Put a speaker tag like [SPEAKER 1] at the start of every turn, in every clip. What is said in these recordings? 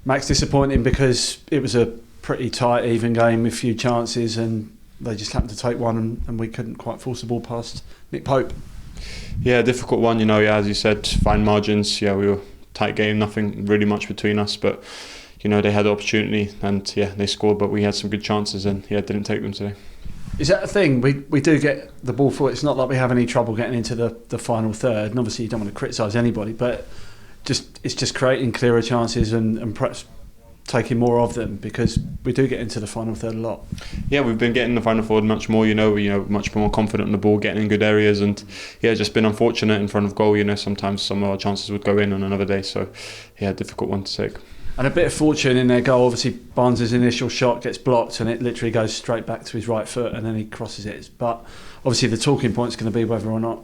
[SPEAKER 1] Max, disappointing because it was a pretty tight, even game with few chances, and they just happened to take one, and we couldn't quite force the ball past Nick Pope.
[SPEAKER 2] Yeah, difficult one. As you said, fine margins. Yeah, we were tight game, nothing really much between us, but they had the opportunity, and they scored, but we had some good chances, and didn't take them today.
[SPEAKER 1] Is that a thing? We do get the ball forward. It's not like we have any trouble getting into the final third, and obviously you don't want to criticise anybody, but it's just creating clearer chances and perhaps taking more of them, because we do get into the final third a lot.
[SPEAKER 2] Yeah, we've been getting the final third much more. Much more confident on the ball, getting in good areas, and just been unfortunate in front of goal. Sometimes some of our chances would go in on another day. So difficult one to take.
[SPEAKER 1] And a bit of fortune in their goal. Obviously, Barnes' initial shot gets blocked, and it literally goes straight back to his right foot, and then he crosses it. But obviously, the talking point's going to be whether or not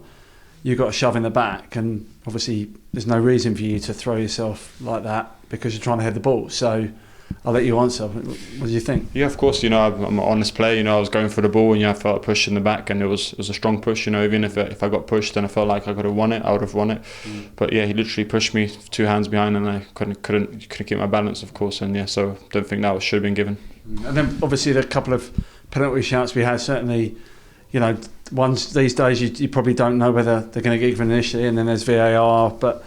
[SPEAKER 1] you got a shove in the back, and obviously, there's no reason for you to throw yourself like that because you're trying to head the ball. So I'll let you answer. What do you think?
[SPEAKER 2] Yeah, of course. I'm an honest player. I was going for the ball, and I felt a push in the back, and it was a strong push. Even if I got pushed, and I felt like I could have won it, I would have won it. But he literally pushed me 2 hands behind, and I couldn't keep my balance, of course. And so I don't think that should have been given. And
[SPEAKER 1] then obviously the couple of penalty shouts we had, certainly, ones these days you probably don't know whether they're going to get given initially, and then there's VAR, but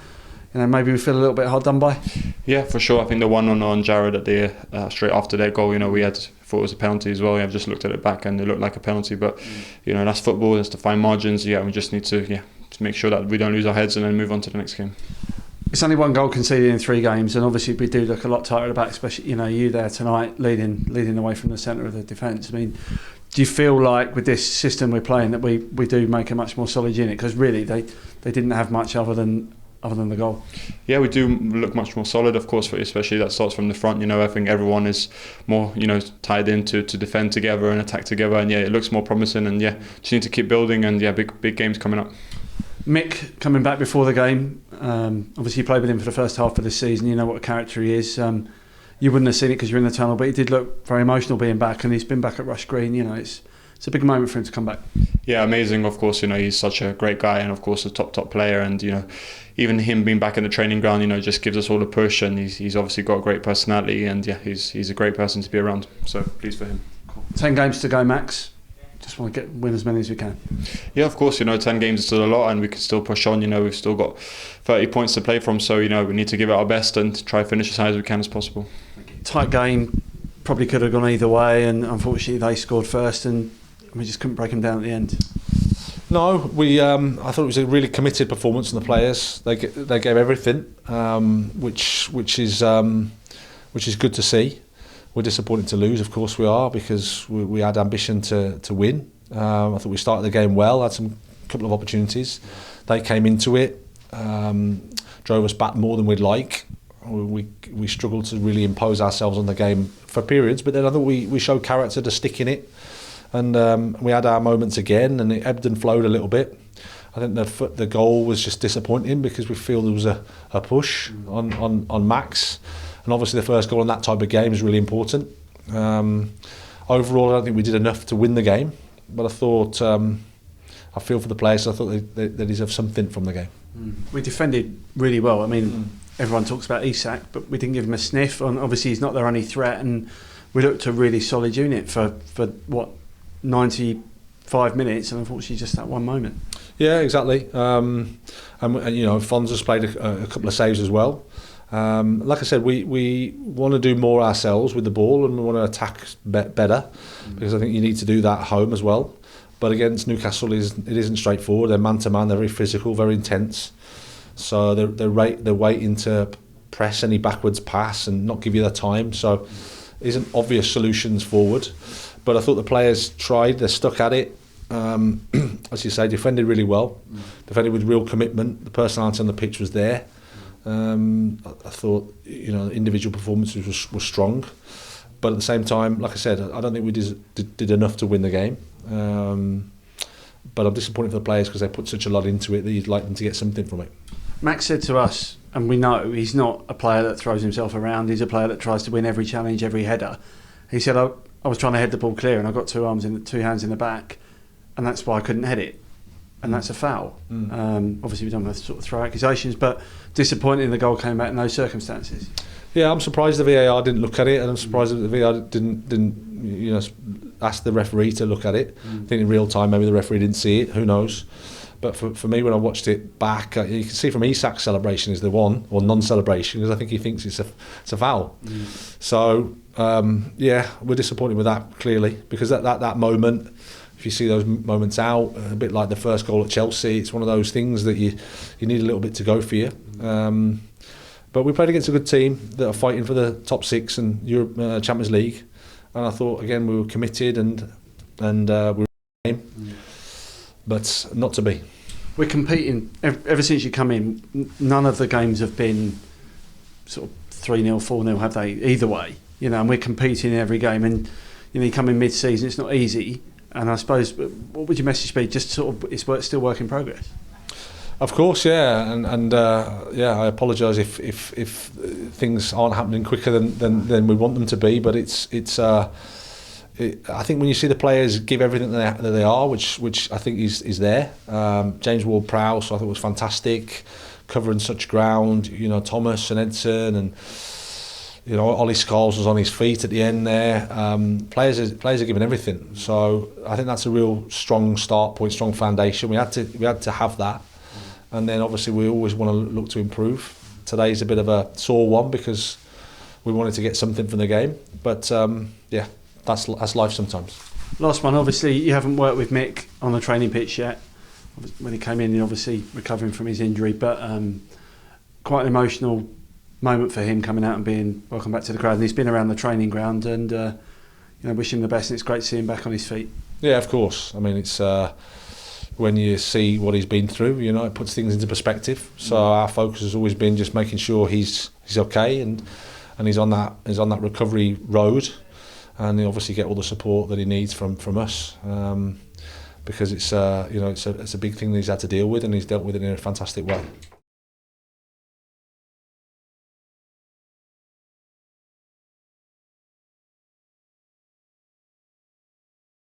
[SPEAKER 1] maybe we feel a little bit hard done by.
[SPEAKER 2] Yeah, for sure. I think the one on Jared at the straight after their goal, we thought it was a penalty as well. I've just looked at it back, and it looked like a penalty, but that's football. That's the fine margins. We just need to make sure that we don't lose our heads and then move on to the next game.
[SPEAKER 1] It's only 1 goal conceded in 3 games, and obviously we do look a lot tighter at the back, especially you there tonight leading away from the centre of the defence. I mean, do you feel like with this system we're playing that we do make a much more solid unit? Because really they didn't have much other than the goal.
[SPEAKER 2] Yeah, we do look much more solid, of course, especially that starts from the front. I think everyone is more tied in to defend together and attack together, and it looks more promising, and just need to keep building, and big games coming up.
[SPEAKER 1] Mick coming back before the game, obviously you played with him for the first half of this season, you know what a character he is. You wouldn't have seen it because you're in the tunnel, but he did look very emotional being back, and he's been back at Rush Green. It's a big moment for him to come back. Yeah,
[SPEAKER 2] amazing, of course. He's such a great guy, and of course a top player, and even him being back in the training ground, just gives us all a push, and he's obviously got a great personality, and he's a great person to be around, so pleased for him.
[SPEAKER 1] Cool. 10 games to go, Max. Just want to win as many as we can.
[SPEAKER 2] Yeah, of course, 10 games is still a lot, and we can still push on. We've still got 30 points to play from, so we need to give it our best and try to finish as high as we can as possible.
[SPEAKER 1] Tight game, probably could have gone either way, and unfortunately they scored first, and we just couldn't break them down at the end.
[SPEAKER 3] No, I thought it was a really committed performance from the players. They gave everything, which is good to see. We're disappointed to lose, of course we are, because we had ambition to win. I thought we started the game well, had some couple of opportunities. They came into it, drove us back more than we'd like. We struggled to really impose ourselves on the game for periods, but then I thought we showed character to stick in it, and we had our moments again, and it ebbed and flowed a little bit. I think the goal was just disappointing because we feel there was a push on Max. And obviously the first goal in that type of game is really important. Overall, I don't think we did enough to win the game, but I thought, I feel for the players, I thought they deserve something from the game.
[SPEAKER 1] We defended really well. I mean, everyone talks about Isak, but we didn't give him a sniff. And obviously he's not their only threat, and we looked a really solid unit for 95 minutes, and unfortunately just that one moment.
[SPEAKER 3] Yeah, exactly. And Fonza's played a couple of saves as well. Like I said, we want to do more ourselves with the ball, and we want to attack better, because I think you need to do that at home as well. But against Newcastle, it isn't straightforward. They're man to man. They're very physical, very intense. So they're waiting to press any backwards pass and not give you the time. So it isn't obvious solutions forward. But I thought the players tried. They stuck at it. As you say, defended really well. Defended with real commitment. The personality on the pitch was there. I thought individual performances were strong, but at the same time, like I said, I don't think we did enough to win the game. But I'm disappointed for the players because they put such a lot into it that you'd like them to get something from it.
[SPEAKER 1] Max said to us, and we know he's not a player that throws himself around. He's a player that tries to win every challenge, every header. He said, I was trying to head the ball clear, and I got 2 hands in the back, and that's why I couldn't head it. And that's a foul. Obviously we don't want to sort of throw accusations, but disappointing the goal came back in those circumstances.
[SPEAKER 3] Yeah, I'm surprised the VAR didn't look at it, and I'm surprised that the VAR didn't ask the referee to look at it. I think in real time maybe the referee didn't see it. Who knows? But for me, when I watched it back, you can see from Isak's celebration is the one, or non-celebration, because I think he thinks it's a foul. So yeah, we're disappointed with that clearly, because that moment, if you see those moments out, a bit like the first goal at Chelsea, it's one of those things that you need a little bit to go for you. But we played against a good team that are fighting for the top 6 and Europe Champions League, and I thought again we were committed and we were in the game, but not to be.
[SPEAKER 1] We're competing ever since you come in. None of the games have been sort of 3-0, 4-0, have they? Either way, and we're competing in every game. And you come in mid-season, it's not easy. And I suppose, what would your message be? Just sort of, it's still work in progress.
[SPEAKER 3] Of course, yeah, and yeah, I apologise if things aren't happening quicker than we want them to be. But I think when you see the players give everything that they are, which I think is there. James Ward-Prowse, I thought was fantastic, covering such ground. Thomas and Edson, and Ollie Scholes was on his feet at the end there. Players are giving everything. So I think that's a real strong start point, strong foundation. We had to have that, and then obviously we always want to look to improve. Today's a bit of a sore one because we wanted to get something from the game, but yeah. That's life sometimes.
[SPEAKER 1] Last one, obviously you haven't worked with Mick on the training pitch yet. When he came in, he's obviously recovering from his injury, but quite an emotional moment for him coming out and being welcome back to the crowd. And he's been around the training ground, and wish him the best. And it's great to see him back on his feet. Yeah,
[SPEAKER 3] of course. I mean, it's when you see what he's been through, it puts things into perspective. So our focus has always been just making sure he's okay and he's on that recovery road. And he'll obviously get all the support that he needs from us, because it's a big thing that he's had to deal with, and he's dealt with it in a fantastic way.